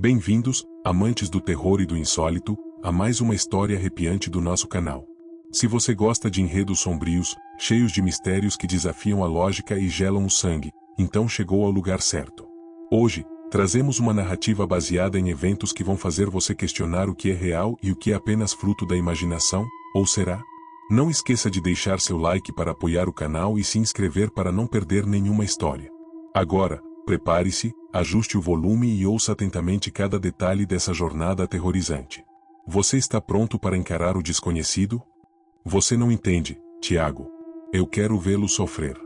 Bem-vindos, amantes do terror e do insólito, a mais uma história arrepiante do nosso canal. Se você gosta de enredos sombrios, cheios de mistérios que desafiam a lógica e gelam o sangue, então chegou ao lugar certo. Hoje, trazemos uma narrativa baseada em eventos que vão fazer você questionar o que é real e o que é apenas fruto da imaginação, ou será? Não esqueça de deixar seu like para apoiar o canal e se inscrever para não perder nenhuma história. Agora, prepare-se, ajuste o volume e ouça atentamente cada detalhe dessa jornada aterrorizante. Você está pronto para encarar o desconhecido? Você não entende, Tiago. Eu quero vê-lo sofrer.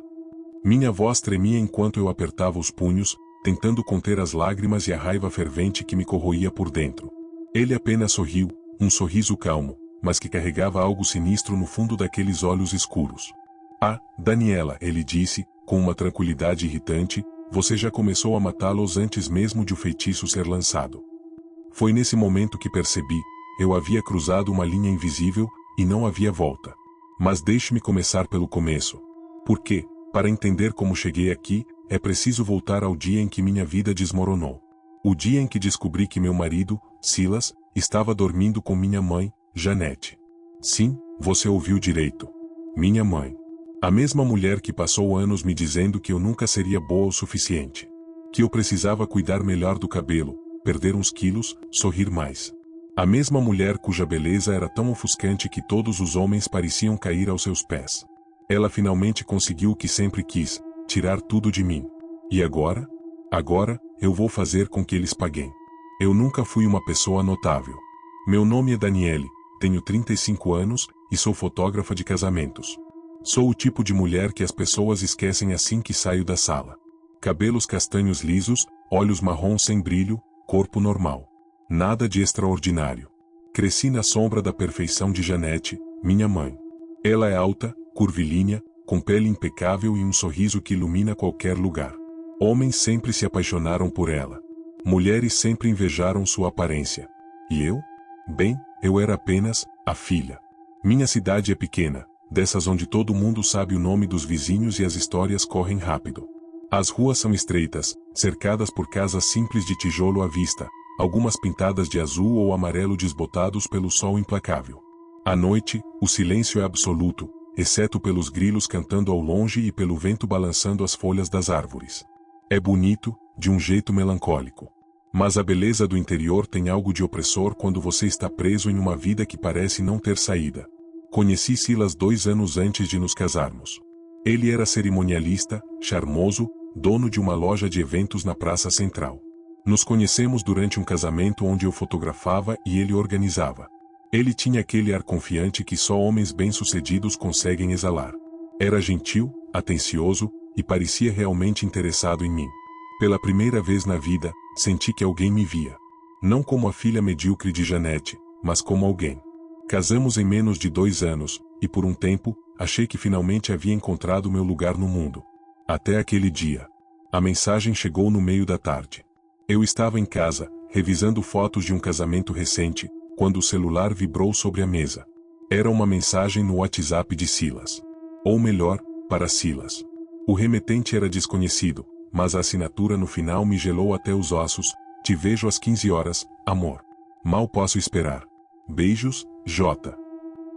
Minha voz tremia enquanto eu apertava os punhos, tentando conter as lágrimas e a raiva fervente que me corroía por dentro. Ele apenas sorriu, um sorriso calmo, mas que carregava algo sinistro no fundo daqueles olhos escuros. Ah, Daniela, ele disse, com uma tranquilidade irritante, você já começou a matá-los antes mesmo de o feitiço ser lançado. Foi nesse momento que percebi, eu havia cruzado uma linha invisível, e não havia volta. Mas deixe-me começar pelo começo. Porque, para entender como cheguei aqui, é preciso voltar ao dia em que minha vida desmoronou. O dia em que descobri que meu marido, Silas, estava dormindo com minha mãe, Janete. Sim, você ouviu direito. Minha mãe. A mesma mulher que passou anos me dizendo que eu nunca seria boa o suficiente. Que eu precisava cuidar melhor do cabelo, perder uns quilos, sorrir mais. A mesma mulher cuja beleza era tão ofuscante que todos os homens pareciam cair aos seus pés. Ela finalmente conseguiu o que sempre quis, tirar tudo de mim. E agora? Agora, eu vou fazer com que eles paguem. Eu nunca fui uma pessoa notável. Meu nome é Daniele, tenho 35 anos, e sou fotógrafa de casamentos. Sou o tipo de mulher que as pessoas esquecem assim que saio da sala. Cabelos castanhos lisos, olhos marrons sem brilho, corpo normal. Nada de extraordinário. Cresci na sombra da perfeição de Janete, minha mãe. Ela é alta, curvilínea, com pele impecável e um sorriso que ilumina qualquer lugar. Homens sempre se apaixonaram por ela. Mulheres sempre invejaram sua aparência. E eu? Bem, eu era apenas a filha. Minha cidade é pequena, dessas onde todo mundo sabe o nome dos vizinhos e as histórias correm rápido. As ruas são estreitas, cercadas por casas simples de tijolo à vista, algumas pintadas de azul ou amarelo desbotados pelo sol implacável. À noite, o silêncio é absoluto, exceto pelos grilos cantando ao longe e pelo vento balançando as folhas das árvores. É bonito, de um jeito melancólico. Mas a beleza do interior tem algo de opressor quando você está preso em uma vida que parece não ter saída. Conheci Silas 2 anos antes de nos casarmos. Ele era cerimonialista, charmoso, dono de uma loja de eventos na Praça Central. Nos conhecemos durante um casamento onde eu fotografava e ele organizava. Ele tinha aquele ar confiante que só homens bem-sucedidos conseguem exalar. Era gentil, atencioso, e parecia realmente interessado em mim. Pela primeira vez na vida, senti que alguém me via. Não como a filha medíocre de Janete, mas como alguém. Casamos em menos de 2 anos, e por um tempo, achei que finalmente havia encontrado meu lugar no mundo. Até aquele dia. A mensagem chegou no meio da tarde. Eu estava em casa, revisando fotos de um casamento recente, quando o celular vibrou sobre a mesa. Era uma mensagem no WhatsApp de Silas. Ou melhor, para Silas. O remetente era desconhecido, mas a assinatura no final me gelou até os ossos. Te vejo às 15 horas, amor. Mal posso esperar. Beijos, J.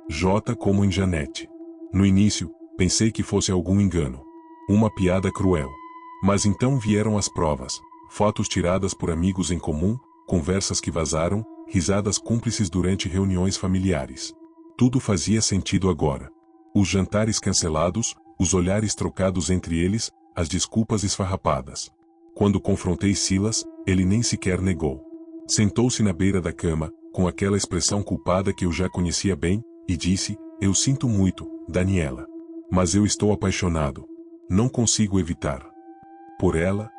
J como em Janete. No início, pensei que fosse algum engano. Uma piada cruel. Mas então vieram as provas. Fotos tiradas por amigos em comum, conversas que vazaram, risadas cúmplices durante reuniões familiares. Tudo fazia sentido agora. Os jantares cancelados, os olhares trocados entre eles, as desculpas esfarrapadas. Quando confrontei Silas, ele nem sequer negou. Sentou-se na beira da cama, com aquela expressão culpada que eu já conhecia bem, e disse, eu sinto muito, Daniela. Mas eu estou apaixonado. Não consigo evitar. Por ela?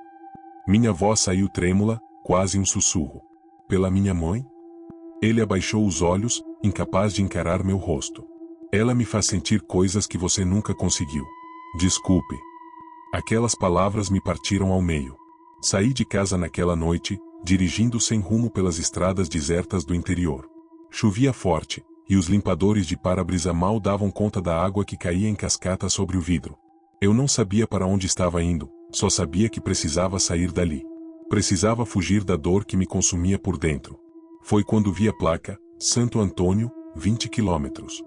Minha voz saiu trêmula, quase um sussurro. Pela minha mãe? Ele abaixou os olhos, incapaz de encarar meu rosto. Ela me faz sentir coisas que você nunca conseguiu. Desculpe. Aquelas palavras me partiram ao meio. Saí de casa naquela noite, dirigindo sem rumo pelas estradas desertas do interior. Chovia forte, e os limpadores de para-brisa mal davam conta da água que caía em cascata sobre o vidro. Eu não sabia para onde estava indo, só sabia que precisava sair dali. Precisava fugir da dor que me consumia por dentro. Foi quando vi a placa, Santo Antônio, 20 quilômetros.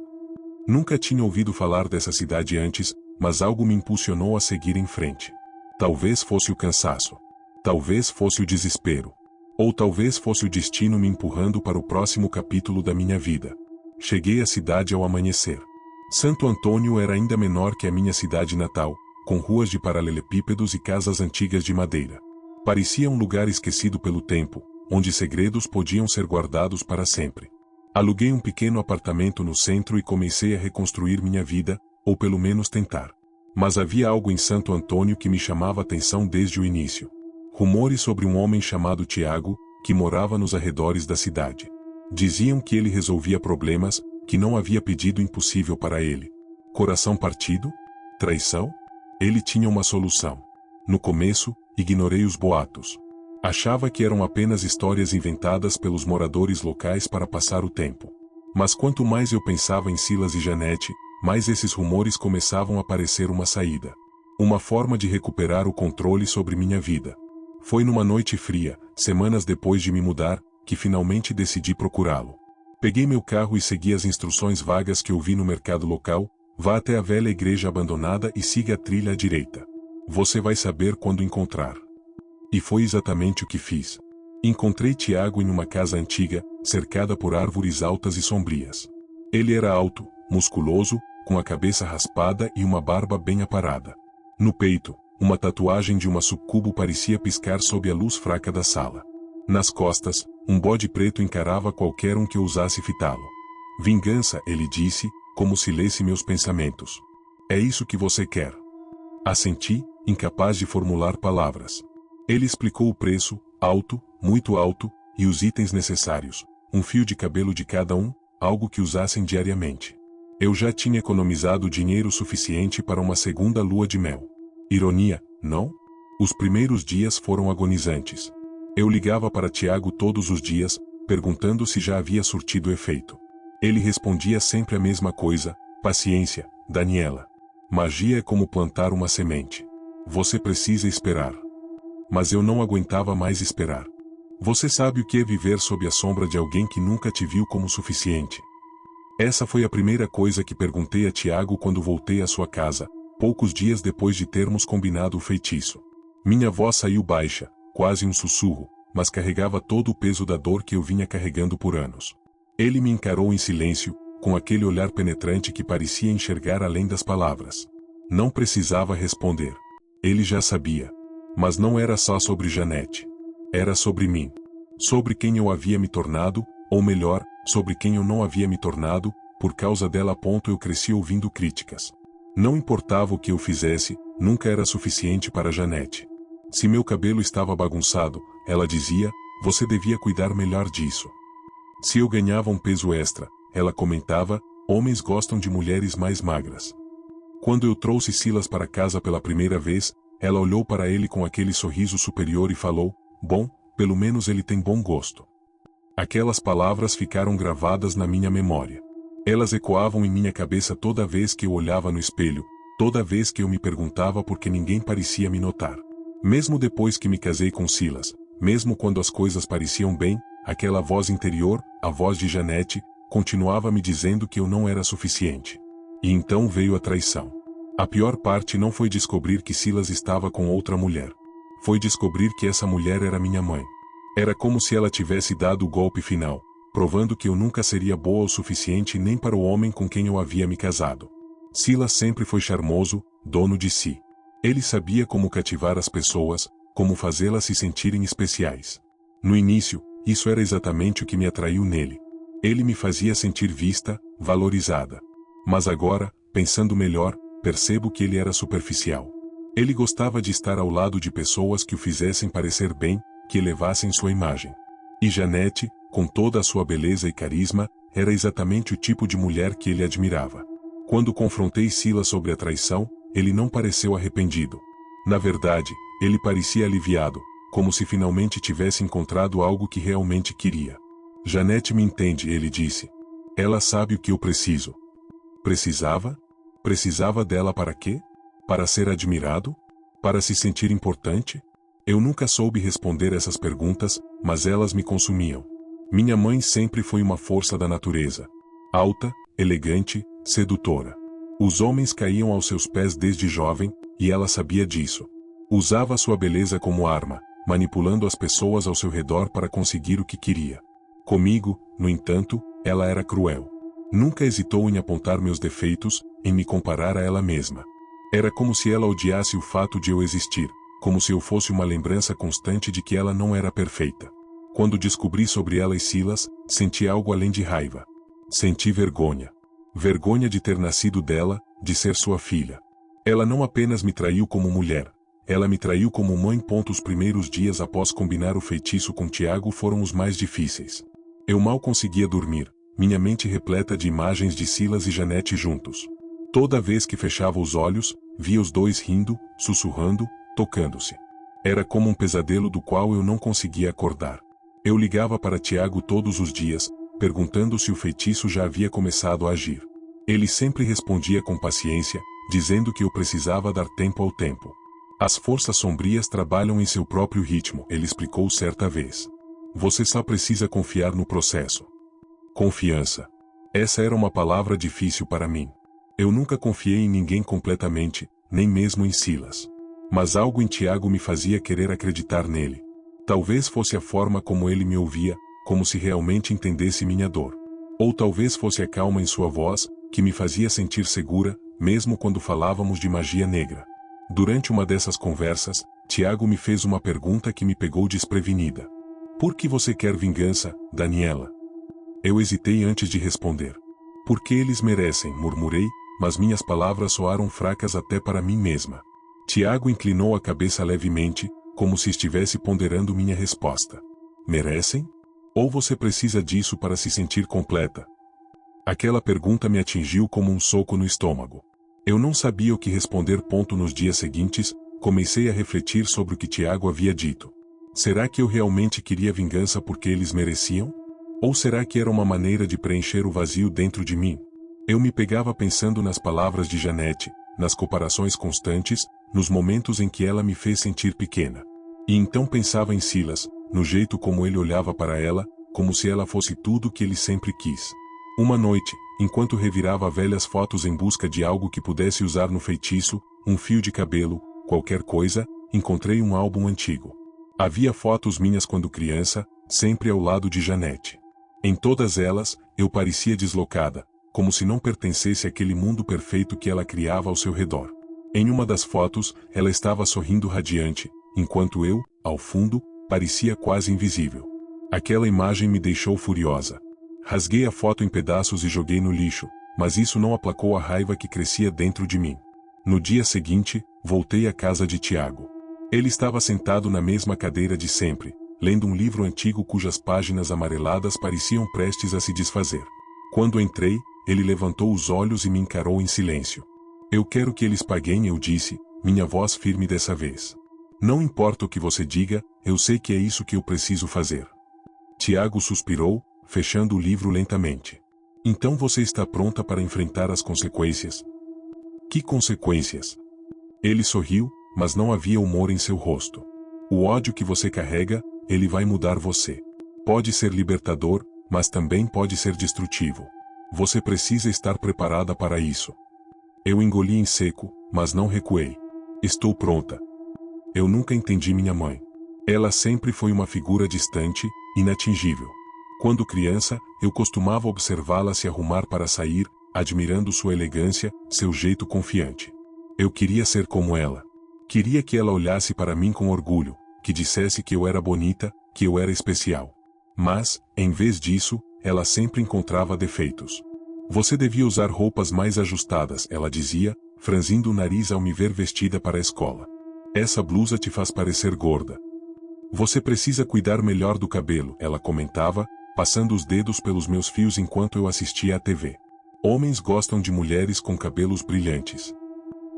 Nunca tinha ouvido falar dessa cidade antes, mas algo me impulsionou a seguir em frente. Talvez fosse o cansaço. Talvez fosse o desespero. Ou talvez fosse o destino me empurrando para o próximo capítulo da minha vida. Cheguei à cidade ao amanhecer. Santo Antônio era ainda menor que a minha cidade natal, com ruas de paralelepípedos e casas antigas de madeira. Parecia um lugar esquecido pelo tempo, onde segredos podiam ser guardados para sempre. Aluguei um pequeno apartamento no centro e comecei a reconstruir minha vida, ou pelo menos tentar. Mas havia algo em Santo Antônio que me chamava a atenção desde o início. Rumores sobre um homem chamado Tiago, que morava nos arredores da cidade. Diziam que ele resolvia problemas, que não havia pedido impossível para ele. Coração partido? Traição? Ele tinha uma solução. No começo, ignorei os boatos. Achava que eram apenas histórias inventadas pelos moradores locais para passar o tempo. Mas quanto mais eu pensava em Silas e Janete, mais esses rumores começavam a parecer uma saída. Uma forma de recuperar o controle sobre minha vida. Foi numa noite fria, semanas depois de me mudar, que finalmente decidi procurá-lo. Peguei meu carro e segui as instruções vagas que ouvi no mercado local: vá até a velha igreja abandonada e siga a trilha à direita. Você vai saber quando encontrar. E foi exatamente o que fiz. Encontrei Tiago em uma casa antiga, cercada por árvores altas e sombrias. Ele era alto, musculoso, com a cabeça raspada e uma barba bem aparada. No peito, uma tatuagem de uma sucubo parecia piscar sob a luz fraca da sala. Nas costas, um bode preto encarava qualquer um que ousasse fitá-lo. Vingança, ele disse, como se lesse meus pensamentos. É isso que você quer. Assenti, incapaz de formular palavras. Ele explicou o preço, alto, muito alto, e os itens necessários, um fio de cabelo de cada um, algo que usassem diariamente. Eu já tinha economizado dinheiro suficiente para uma segunda lua de mel. Ironia, não? Os primeiros dias foram agonizantes. Eu ligava para Tiago todos os dias, perguntando se já havia surtido efeito. Ele respondia sempre a mesma coisa: paciência, Daniela. Magia é como plantar uma semente. Você precisa esperar. Mas eu não aguentava mais esperar. Você sabe o que é viver sob a sombra de alguém que nunca te viu como suficiente? Essa foi a primeira coisa que perguntei a Tiago quando voltei à sua casa, poucos dias depois de termos combinado o feitiço. Minha voz saiu baixa, quase um sussurro, mas carregava todo o peso da dor que eu vinha carregando por anos. Ele me encarou em silêncio, com aquele olhar penetrante que parecia enxergar além das palavras. Não precisava responder. Ele já sabia. Mas não era só sobre Janete. Era sobre mim. Sobre quem eu havia me tornado, ou melhor, sobre quem eu não havia me tornado, por causa dela. Eu cresci ouvindo críticas. Não importava o que eu fizesse, nunca era suficiente para Janete. Se meu cabelo estava bagunçado, ela dizia, você devia cuidar melhor disso. Se eu ganhava um peso extra, ela comentava, homens gostam de mulheres mais magras. Quando eu trouxe Silas para casa pela primeira vez, ela olhou para ele com aquele sorriso superior e falou, bom, pelo menos ele tem bom gosto. Aquelas palavras ficaram gravadas na minha memória. Elas ecoavam em minha cabeça toda vez que eu olhava no espelho, toda vez que eu me perguntava por que ninguém parecia me notar. Mesmo depois que me casei com Silas, mesmo quando as coisas pareciam bem, aquela voz interior, a voz de Janete, continuava me dizendo que eu não era suficiente. E então veio a traição. A pior parte não foi descobrir que Silas estava com outra mulher. Foi descobrir que essa mulher era minha mãe. Era como se ela tivesse dado o golpe final, provando que eu nunca seria boa o suficiente nem para o homem com quem eu havia me casado. Silas sempre foi charmoso, dono de si. Ele sabia como cativar as pessoas, como fazê-las se sentirem especiais. No início, isso era exatamente o que me atraiu nele. Ele me fazia sentir vista, valorizada. Mas agora, pensando melhor, percebo que ele era superficial. Ele gostava de estar ao lado de pessoas que o fizessem parecer bem, que elevassem sua imagem. E Janete, com toda a sua beleza e carisma, era exatamente o tipo de mulher que ele admirava. Quando confrontei Silas sobre a traição, ele não pareceu arrependido. Na verdade, ele parecia aliviado, como se finalmente tivesse encontrado algo que realmente queria. Janete me entende, ele disse. Ela sabe o que eu preciso. Precisava? Precisava dela para quê? Para ser admirado? Para se sentir importante? Eu nunca soube responder essas perguntas, mas elas me consumiam. Minha mãe sempre foi uma força da natureza. Alta, elegante, sedutora. Os homens caíam aos seus pés desde jovem, e ela sabia disso. Usava sua beleza como arma, manipulando as pessoas ao seu redor para conseguir o que queria. Comigo, no entanto, ela era cruel. Nunca hesitou em apontar meus defeitos, em me comparar a ela mesma. Era como se ela odiasse o fato de eu existir, como se eu fosse uma lembrança constante de que ela não era perfeita. Quando descobri sobre ela e Silas, senti algo além de raiva. Senti vergonha. Vergonha de ter nascido dela, de ser sua filha. Ela não apenas me traiu como mulher, ela me traiu como mãe. Os primeiros dias após combinar o feitiço com Tiago foram os mais difíceis. Eu mal conseguia dormir, minha mente repleta de imagens de Silas e Janete juntos. Toda vez que fechava os olhos, via os dois rindo, sussurrando, tocando-se. Era como um pesadelo do qual eu não conseguia acordar. Eu ligava para Tiago todos os dias, perguntando se o feitiço já havia começado a agir. Ele sempre respondia com paciência, dizendo que eu precisava dar tempo ao tempo. As forças sombrias trabalham em seu próprio ritmo, ele explicou certa vez. Você só precisa confiar no processo. Confiança. Essa era uma palavra difícil para mim. Eu nunca confiei em ninguém completamente, nem mesmo em Silas. Mas algo em Tiago me fazia querer acreditar nele. Talvez fosse a forma como ele me ouvia, como se realmente entendesse minha dor. Ou talvez fosse a calma em sua voz, que me fazia sentir segura, mesmo quando falávamos de magia negra. Durante uma dessas conversas, Tiago me fez uma pergunta que me pegou desprevenida. Por que você quer vingança, Daniela? Eu hesitei antes de responder. Porque eles merecem, murmurei, mas minhas palavras soaram fracas até para mim mesma. Tiago inclinou a cabeça levemente, como se estivesse ponderando minha resposta. Merecem? Ou você precisa disso para se sentir completa? Aquela pergunta me atingiu como um soco no estômago. Eu não sabia o que responder. Nos dias seguintes, comecei a refletir sobre o que Tiago havia dito. Será que eu realmente queria vingança porque eles mereciam? Ou será que era uma maneira de preencher o vazio dentro de mim? Eu me pegava pensando nas palavras de Janete, nas comparações constantes, nos momentos em que ela me fez sentir pequena. E então pensava em Silas, no jeito como ele olhava para ela, como se ela fosse tudo o que ele sempre quis. Uma noite, enquanto revirava velhas fotos em busca de algo que pudesse usar no feitiço, um fio de cabelo, qualquer coisa, encontrei um álbum antigo. Havia fotos minhas quando criança, sempre ao lado de Janete. Em todas elas, eu parecia deslocada, como se não pertencesse àquele mundo perfeito que ela criava ao seu redor. Em uma das fotos, ela estava sorrindo radiante, enquanto eu, ao fundo, parecia quase invisível. Aquela imagem me deixou furiosa. Rasguei a foto em pedaços e joguei no lixo, mas isso não aplacou a raiva que crescia dentro de mim. No dia seguinte, voltei à casa de Tiago. Ele estava sentado na mesma cadeira de sempre, lendo um livro antigo cujas páginas amareladas pareciam prestes a se desfazer. Quando entrei, ele levantou os olhos e me encarou em silêncio. Eu quero que eles paguem, eu disse, minha voz firme dessa vez. Não importa o que você diga, eu sei que é isso que eu preciso fazer. Tiago suspirou, fechando o livro lentamente. Então você está pronta para enfrentar as consequências? Que consequências? Ele sorriu, mas não havia humor em seu rosto. O ódio que você carrega, ele vai mudar você. Pode ser libertador, mas também pode ser destrutivo. Você precisa estar preparada para isso. Eu engoli em seco, mas não recuei. Estou pronta. Eu nunca entendi minha mãe. Ela sempre foi uma figura distante, inatingível. Quando criança, eu costumava observá-la se arrumar para sair, admirando sua elegância, seu jeito confiante. Eu queria ser como ela. Queria que ela olhasse para mim com orgulho, que dissesse que eu era bonita, que eu era especial. Mas, em vez disso, ela sempre encontrava defeitos. Você devia usar roupas mais ajustadas, ela dizia, franzindo o nariz ao me ver vestida para a escola. Essa blusa te faz parecer gorda. Você precisa cuidar melhor do cabelo, ela comentava, passando os dedos pelos meus fios enquanto eu assistia à TV. Homens gostam de mulheres com cabelos brilhantes.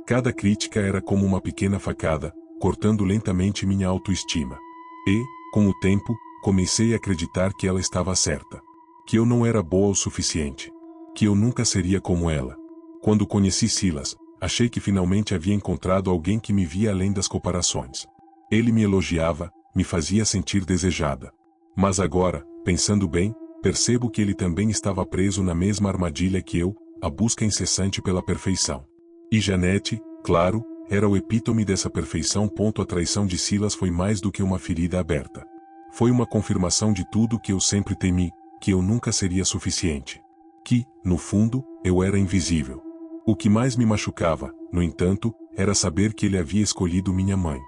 Cada crítica era como uma pequena facada, cortando lentamente minha autoestima. E, com o tempo, comecei a acreditar que ela estava certa. Que eu não era boa o suficiente. Que eu nunca seria como ela. Quando conheci Silas, achei que finalmente havia encontrado alguém que me via além das comparações. Ele me elogiava, me fazia sentir desejada. Mas agora, pensando bem, percebo que ele também estava preso na mesma armadilha que eu, a busca incessante pela perfeição. E Janete, claro, era o epítome dessa perfeição. A traição de Silas foi mais do que uma ferida aberta. Foi uma confirmação de tudo que eu sempre temi, que eu nunca seria suficiente. Que, no fundo, eu era invisível. O que mais me machucava, no entanto, era saber que ele havia escolhido minha mãe.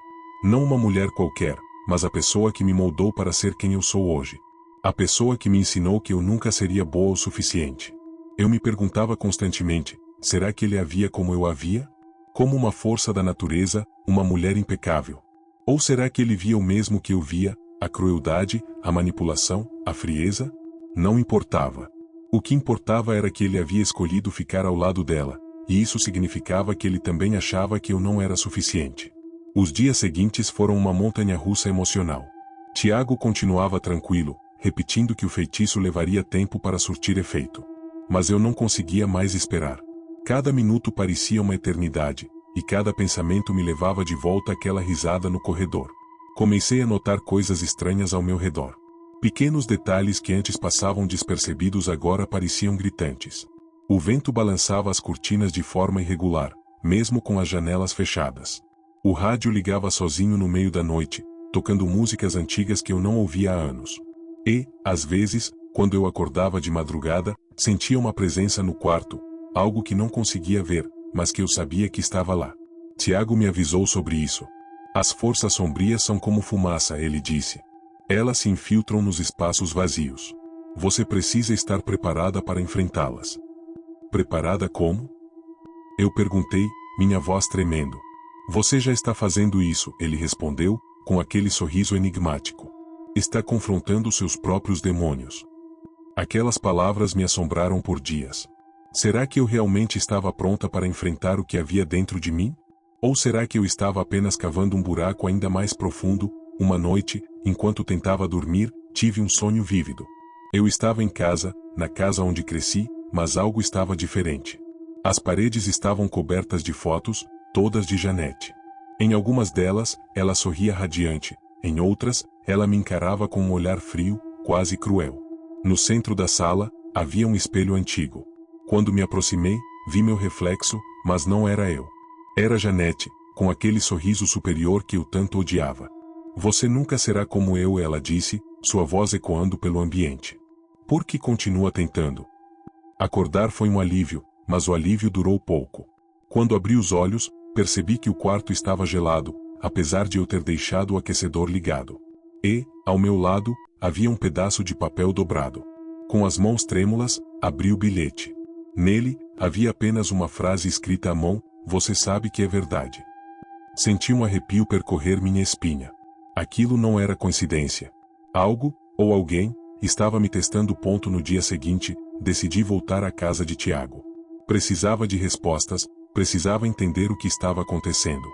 Não uma mulher qualquer, mas a pessoa que me moldou para ser quem eu sou hoje. A pessoa que me ensinou que eu nunca seria boa o suficiente. Eu me perguntava constantemente, será que ele a via como eu a via? Como uma força da natureza, uma mulher impecável? Ou será que ele via o mesmo que eu via, a crueldade, a manipulação, a frieza? Não importava. O que importava era que ele havia escolhido ficar ao lado dela, e isso significava que ele também achava que eu não era suficiente. Os dias seguintes foram uma montanha-russa emocional. Tiago continuava tranquilo, repetindo que o feitiço levaria tempo para surtir efeito. Mas eu não conseguia mais esperar. Cada minuto parecia uma eternidade, e cada pensamento me levava de volta àquela risada no corredor. Comecei a notar coisas estranhas ao meu redor. Pequenos detalhes que antes passavam despercebidos agora pareciam gritantes. O vento balançava as cortinas de forma irregular, mesmo com as janelas fechadas. O rádio ligava sozinho no meio da noite, tocando músicas antigas que eu não ouvia há anos. E, às vezes, quando eu acordava de madrugada, sentia uma presença no quarto, algo que não conseguia ver, mas que eu sabia que estava lá. Tiago me avisou sobre isso. As forças sombrias são como fumaça, ele disse. Elas se infiltram nos espaços vazios. Você precisa estar preparada para enfrentá-las. Preparada como? Eu perguntei, minha voz tremendo. Você já está fazendo isso, ele respondeu, com aquele sorriso enigmático. Está confrontando seus próprios demônios. Aquelas palavras me assombraram por dias. Será que eu realmente estava pronta para enfrentar o que havia dentro de mim? Ou será que eu estava apenas cavando um buraco ainda mais profundo? Uma noite, enquanto tentava dormir, tive um sonho vívido. Eu estava em casa, na casa onde cresci, mas algo estava diferente. As paredes estavam cobertas de fotos, todas de Janete. Em algumas delas, ela sorria radiante, em outras, ela me encarava com um olhar frio, quase cruel. No centro da sala, havia um espelho antigo. Quando me aproximei, vi meu reflexo, mas não era eu. Era Janete, com aquele sorriso superior que eu tanto odiava. Você nunca será como eu, ela disse, sua voz ecoando pelo ambiente. Por que continua tentando? Acordar foi um alívio, mas o alívio durou pouco. Quando abri os olhos, percebi que o quarto estava gelado, apesar de eu ter deixado o aquecedor ligado. E, ao meu lado, havia um pedaço de papel dobrado. Com as mãos trêmulas, abri o bilhete. Nele, havia apenas uma frase escrita à mão, você sabe que é verdade. Senti um arrepio percorrer minha espinha. Aquilo não era coincidência. Algo, ou alguém, estava me testando. No dia seguinte, decidi voltar à casa de Tiago. Precisava de respostas, precisava entender o que estava acontecendo.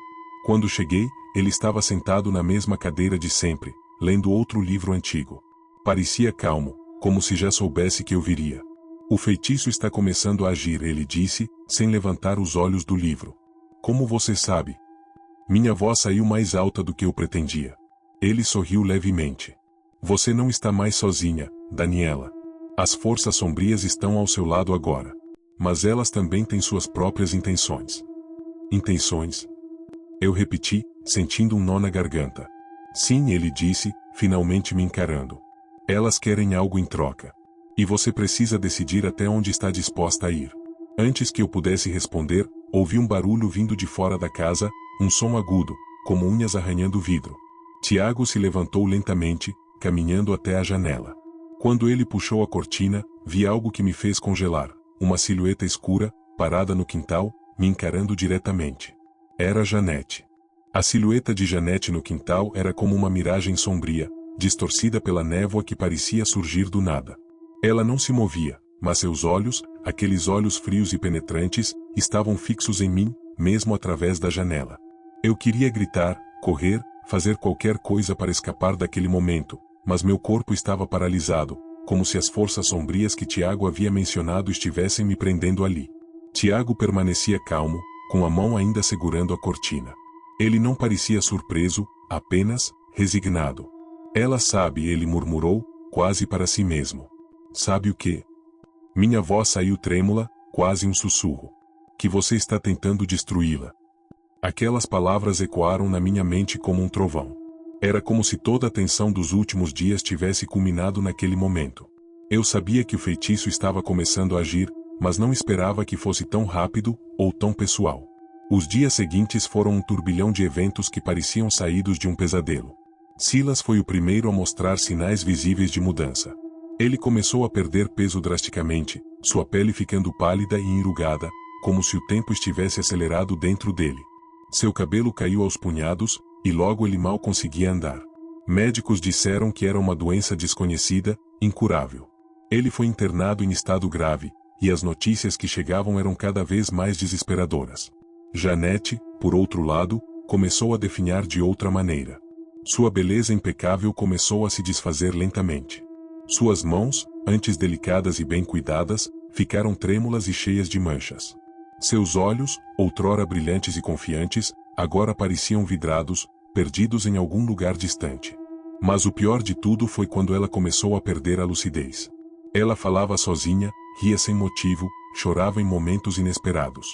Quando cheguei, ele estava sentado na mesma cadeira de sempre, lendo outro livro antigo. Parecia calmo, como se já soubesse que eu viria. O feitiço está começando a agir, ele disse, sem levantar os olhos do livro. Como você sabe? Minha voz saiu mais alta do que eu pretendia. Ele sorriu levemente. Você não está mais sozinha, Daniela. As forças sombrias estão ao seu lado agora. Mas elas também têm suas próprias intenções. Intenções? Eu repeti, sentindo um nó na garganta. Sim, ele disse, finalmente me encarando. Elas querem algo em troca. E você precisa decidir até onde está disposta a ir. Antes que eu pudesse responder, ouvi um barulho vindo de fora da casa, um som agudo, como unhas arranhando o vidro. Tiago se levantou lentamente, caminhando até a janela. Quando ele puxou a cortina, vi algo que me fez congelar. Uma silhueta escura, parada no quintal, me encarando diretamente. Era Janete. A silhueta de Janete no quintal era como uma miragem sombria, distorcida pela névoa que parecia surgir do nada. Ela não se movia, mas seus olhos, aqueles olhos frios e penetrantes, estavam fixos em mim, mesmo através da janela. Eu queria gritar, correr, fazer qualquer coisa para escapar daquele momento, mas meu corpo estava paralisado, como se as forças sombrias que Tiago havia mencionado estivessem me prendendo ali. Tiago permanecia calmo, com a mão ainda segurando a cortina. Ele não parecia surpreso, Apenas, resignado. Ela sabe, ele murmurou, quase para si mesmo. Sabe o quê? Minha voz saiu trêmula, quase um sussurro. Que você está tentando destruí-la. Aquelas palavras ecoaram na minha mente como um trovão. Era como se toda a tensão dos últimos dias tivesse culminado naquele momento. Eu sabia que o feitiço estava começando a agir, mas não esperava que fosse tão rápido, ou tão pessoal. Os dias seguintes foram um turbilhão de eventos que pareciam saídos de um pesadelo. Silas foi o primeiro a mostrar sinais visíveis de mudança. Ele começou a perder peso drasticamente, sua pele ficando pálida e enrugada, como se o tempo estivesse acelerado dentro dele. Seu cabelo caiu aos punhados, e logo ele mal conseguia andar. Médicos disseram que era uma doença desconhecida, incurável. Ele foi internado em estado grave, e as notícias que chegavam eram cada vez mais desesperadoras. Janete, por outro lado, começou a definhar de outra maneira. Sua beleza impecável começou a se desfazer lentamente. Suas mãos, antes delicadas e bem cuidadas, ficaram trêmulas e cheias de manchas. Seus olhos, outrora brilhantes e confiantes, agora pareciam vidrados, perdidos em algum lugar distante. Mas o pior de tudo foi quando ela começou a perder a lucidez. Ela falava sozinha, ria sem motivo, chorava em momentos inesperados.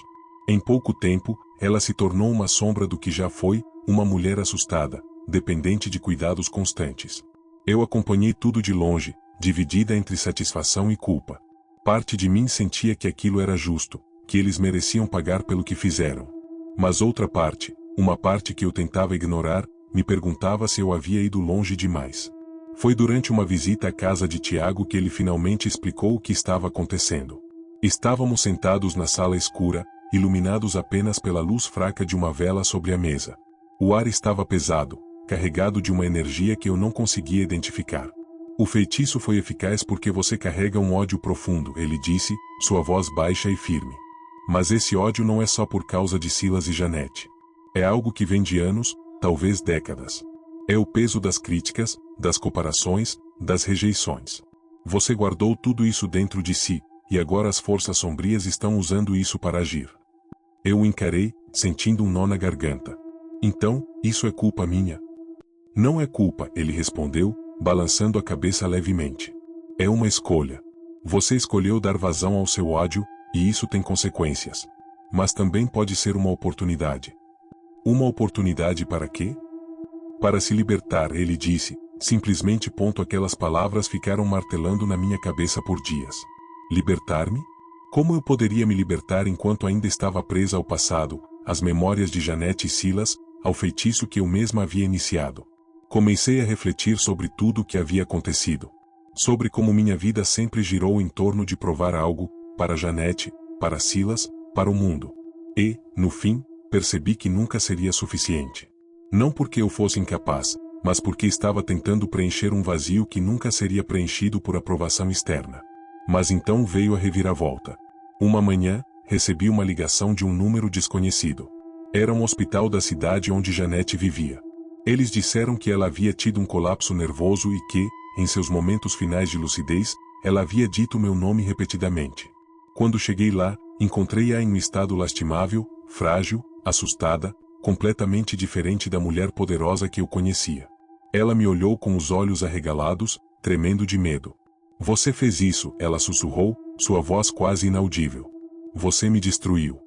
Em pouco tempo, ela se tornou uma sombra do que já foi, uma mulher assustada, dependente de cuidados constantes. Eu acompanhei tudo de longe, dividida entre satisfação e culpa. Parte de mim sentia que aquilo era justo, que eles mereciam pagar pelo que fizeram. Mas outra parte, uma parte que eu tentava ignorar, me perguntava se eu havia ido longe demais. Foi durante uma visita à casa de Tiago que ele finalmente explicou o que estava acontecendo. Estávamos sentados na sala escura, iluminados apenas pela luz fraca de uma vela sobre a mesa. O ar estava pesado, carregado de uma energia que eu não conseguia identificar. O feitiço foi eficaz porque você carrega um ódio profundo, ele disse, sua voz baixa e firme. Mas esse ódio não é só por causa de Silas e Janete. É algo que vem de anos, talvez décadas. É o peso das críticas, das comparações, das rejeições. Você guardou tudo isso dentro de si, e agora as forças sombrias estão usando isso para agir. Eu o encarei, sentindo um nó na garganta. Então, isso é culpa minha? Não é culpa, ele respondeu, balançando a cabeça levemente. É uma escolha. Você escolheu dar vazão ao seu ódio, e isso tem consequências. Mas também pode ser uma oportunidade. Uma oportunidade para quê? Para se libertar, ele disse, simplesmente. Aquelas palavras ficaram martelando na minha cabeça por dias. Libertar-me? Como eu poderia me libertar enquanto ainda estava presa ao passado, às memórias de Janete e Silas, ao feitiço que eu mesma havia iniciado? Comecei a refletir sobre tudo o que havia acontecido. Sobre como minha vida sempre girou em torno de provar algo, para Janete, para Silas, para o mundo. E, no fim, percebi que nunca seria suficiente. Não porque eu fosse incapaz, mas porque estava tentando preencher um vazio que nunca seria preenchido por aprovação externa. Mas então veio a reviravolta. Uma manhã, recebi uma ligação de um número desconhecido. Era um hospital da cidade onde Janete vivia. Eles disseram que ela havia tido um colapso nervoso e que, em seus momentos finais de lucidez, ela havia dito meu nome repetidamente. Quando cheguei lá, encontrei-a em um estado lastimável, frágil, assustada, completamente diferente da mulher poderosa que eu conhecia. Ela me olhou com os olhos arregalados, tremendo de medo. Você fez isso, ela sussurrou, sua voz quase inaudível. Você me destruiu.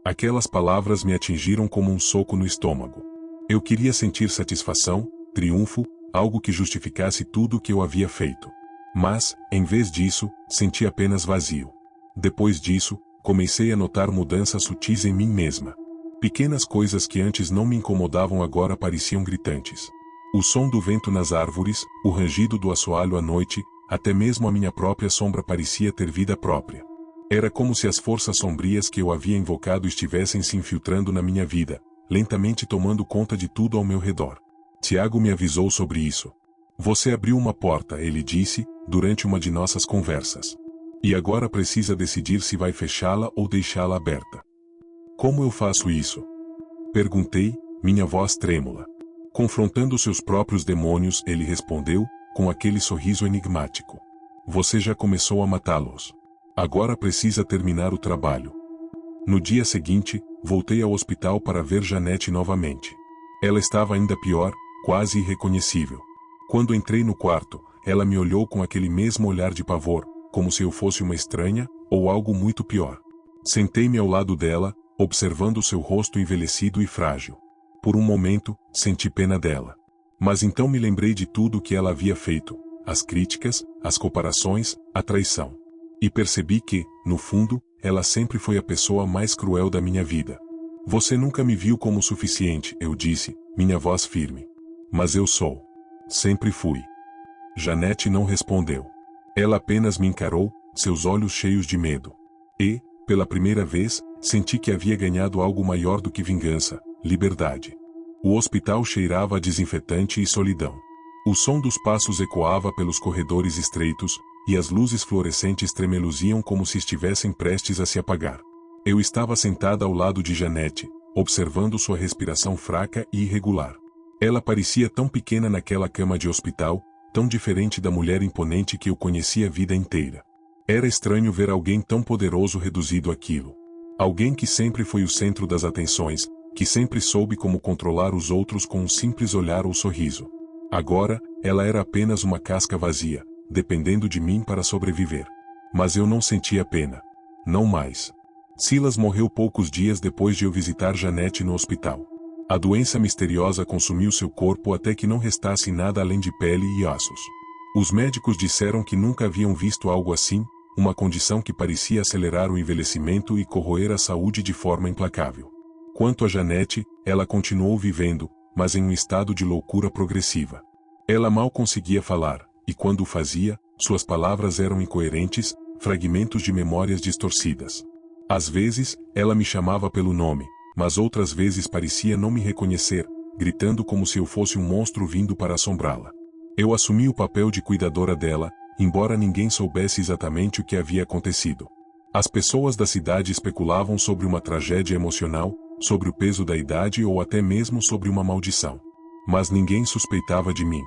Aquelas palavras me atingiram como um soco no estômago. Eu queria sentir satisfação, triunfo, algo que justificasse tudo o que eu havia feito. Mas, em vez disso, senti apenas vazio. Depois disso, comecei a notar mudanças sutis em mim mesma. Pequenas coisas que antes não me incomodavam agora pareciam gritantes. O som do vento nas árvores, o rangido do assoalho à noite, até mesmo a minha própria sombra parecia ter vida própria. Era como se as forças sombrias que eu havia invocado estivessem se infiltrando na minha vida, lentamente tomando conta de tudo ao meu redor. Tiago me avisou sobre isso. Você abriu uma porta, ele disse, durante uma de nossas conversas. E agora precisa decidir se vai fechá-la ou deixá-la aberta. Como eu faço isso? Perguntei, minha voz trêmula. Confrontando seus próprios demônios, ele respondeu, com aquele sorriso enigmático. Você já começou a matá-los. Agora precisa terminar o trabalho. No dia seguinte, voltei ao hospital para ver Janete novamente. Ela estava ainda pior, quase irreconhecível. Quando entrei no quarto, ela me olhou com aquele mesmo olhar de pavor, como se eu fosse uma estranha, ou algo muito pior. Sentei-me ao lado dela, observando seu rosto envelhecido e frágil. Por um momento, senti pena dela. Mas então me lembrei de tudo o que ela havia feito, as críticas, as comparações, a traição. E percebi que, no fundo, ela sempre foi a pessoa mais cruel da minha vida. Você nunca me viu como o suficiente, eu disse, minha voz firme. Mas eu sou. Sempre fui. Janete não respondeu. Ela apenas me encarou, seus olhos cheios de medo. E, pela primeira vez, senti que havia ganhado algo maior do que vingança, liberdade. O hospital cheirava a desinfetante e solidão. O som dos passos ecoava pelos corredores estreitos, e as luzes fluorescentes tremeluziam como se estivessem prestes a se apagar. Eu estava sentada ao lado de Janete, observando sua respiração fraca e irregular. Ela parecia tão pequena naquela cama de hospital, tão diferente da mulher imponente que eu conhecia a vida inteira. Era estranho ver alguém tão poderoso reduzido àquilo. Alguém que sempre foi o centro das atenções, que sempre soube como controlar os outros com um simples olhar ou sorriso. Agora, ela era apenas uma casca vazia, dependendo de mim para sobreviver. Mas eu não sentia pena. Não mais. Silas morreu poucos dias depois de eu visitar Janete no hospital. A doença misteriosa consumiu seu corpo até que não restasse nada além de pele e ossos. Os médicos disseram que nunca haviam visto algo assim, uma condição que parecia acelerar o envelhecimento e corroer a saúde de forma implacável. Quanto a Janete, ela continuou vivendo, mas em um estado de loucura progressiva. Ela mal conseguia falar, e quando o fazia, suas palavras eram incoerentes, fragmentos de memórias distorcidas. Às vezes, ela me chamava pelo nome, mas outras vezes parecia não me reconhecer, gritando como se eu fosse um monstro vindo para assombrá-la. Eu assumi o papel de cuidadora dela, embora ninguém soubesse exatamente o que havia acontecido. As pessoas da cidade especulavam sobre uma tragédia emocional, sobre o peso da idade ou até mesmo sobre uma maldição. Mas ninguém suspeitava de mim.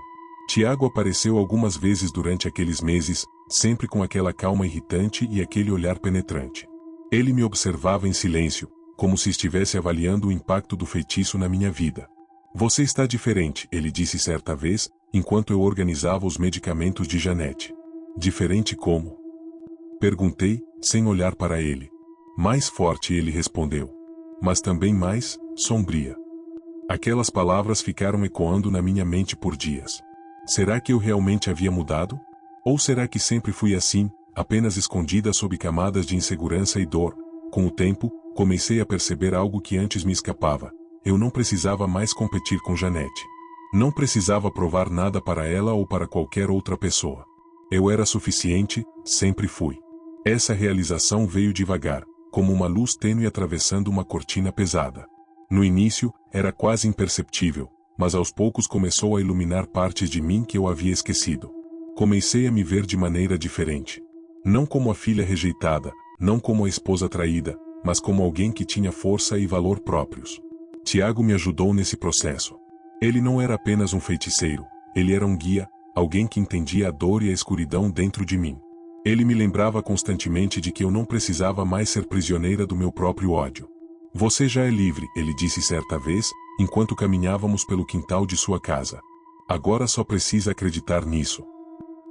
Tiago apareceu algumas vezes durante aqueles meses, sempre com aquela calma irritante e aquele olhar penetrante. Ele me observava em silêncio, como se estivesse avaliando o impacto do feitiço na minha vida. Você está diferente, ele disse certa vez, enquanto eu organizava os medicamentos de Janete. Diferente como? Perguntei, sem olhar para ele. Mais forte, ele respondeu. Mas também mais sombria. Aquelas palavras ficaram ecoando na minha mente por dias. Será que eu realmente havia mudado? Ou será que sempre fui assim, apenas escondida sob camadas de insegurança e dor? Com o tempo, comecei a perceber algo que antes me escapava. Eu não precisava mais competir com Janete. Não precisava provar nada para ela ou para qualquer outra pessoa. Eu era suficiente, sempre fui. Essa realização veio devagar, como uma luz tênue atravessando uma cortina pesada. No início, era quase imperceptível, mas aos poucos começou a iluminar partes de mim que eu havia esquecido. Comecei a me ver de maneira diferente. Não como a filha rejeitada, não como a esposa traída, mas como alguém que tinha força e valor próprios. Tiago me ajudou nesse processo. Ele não era apenas um feiticeiro, ele era um guia, alguém que entendia a dor e a escuridão dentro de mim. Ele me lembrava constantemente de que eu não precisava mais ser prisioneira do meu próprio ódio. Você já é livre, ele disse certa vez, enquanto caminhávamos pelo quintal de sua casa. Agora só precisa acreditar nisso.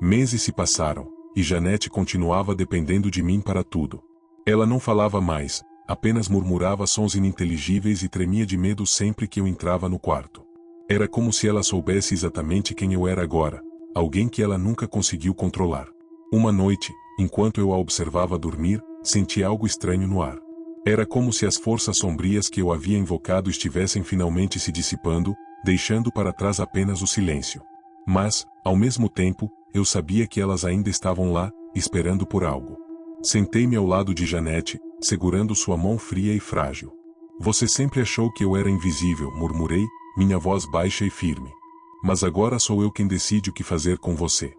Meses se passaram, e Janete continuava dependendo de mim para tudo. Ela não falava mais, apenas murmurava sons ininteligíveis e tremia de medo sempre que eu entrava no quarto. Era como se ela soubesse exatamente quem eu era agora, alguém que ela nunca conseguiu controlar. Uma noite, enquanto eu a observava dormir, senti algo estranho no ar. Era como se as forças sombrias que eu havia invocado estivessem finalmente se dissipando, deixando para trás apenas o silêncio. Mas, ao mesmo tempo, eu sabia que elas ainda estavam lá, esperando por algo. Sentei-me ao lado de Janete, segurando sua mão fria e frágil. Você sempre achou que eu era invisível, murmurei, minha voz baixa e firme. Mas agora sou eu quem decide o que fazer com você.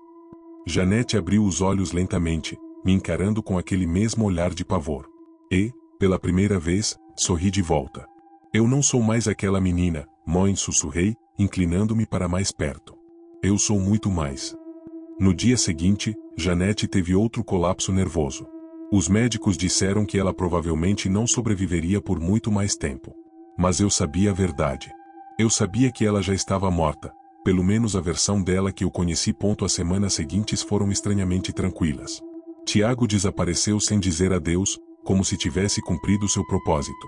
Janete abriu os olhos lentamente, me encarando com aquele mesmo olhar de pavor. E, pela primeira vez, sorri de volta. Eu não sou mais aquela menina, mãe, sussurrei, inclinando-me para mais perto. Eu sou muito mais. No dia seguinte, Janete teve outro colapso nervoso. Os médicos disseram que ela provavelmente não sobreviveria por muito mais tempo. Mas eu sabia a verdade. Eu sabia que ela já estava morta, pelo menos a versão dela que eu conheci. As semanas seguintes foram estranhamente tranquilas. Tiago desapareceu sem dizer adeus, como se tivesse cumprido seu propósito.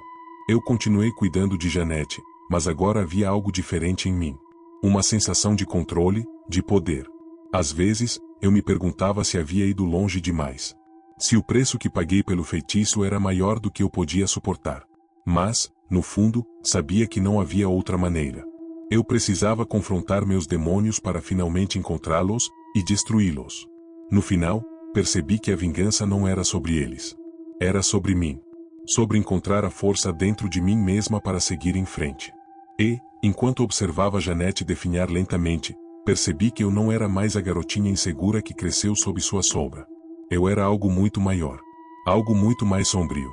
Eu continuei cuidando de Janete, mas agora havia algo diferente em mim. Uma sensação de controle, de poder. Às vezes, eu me perguntava se havia ido longe demais. Se o preço que paguei pelo feitiço era maior do que eu podia suportar. Mas, no fundo, sabia que não havia outra maneira. Eu precisava confrontar meus demônios para finalmente encontrá-los e destruí-los. No final, percebi que a vingança não era sobre eles. Era sobre mim. Sobre encontrar a força dentro de mim mesma para seguir em frente. E, enquanto observava Janete definhar lentamente, percebi que eu não era mais a garotinha insegura que cresceu sob sua sombra. Eu era algo muito maior. Algo muito mais sombrio.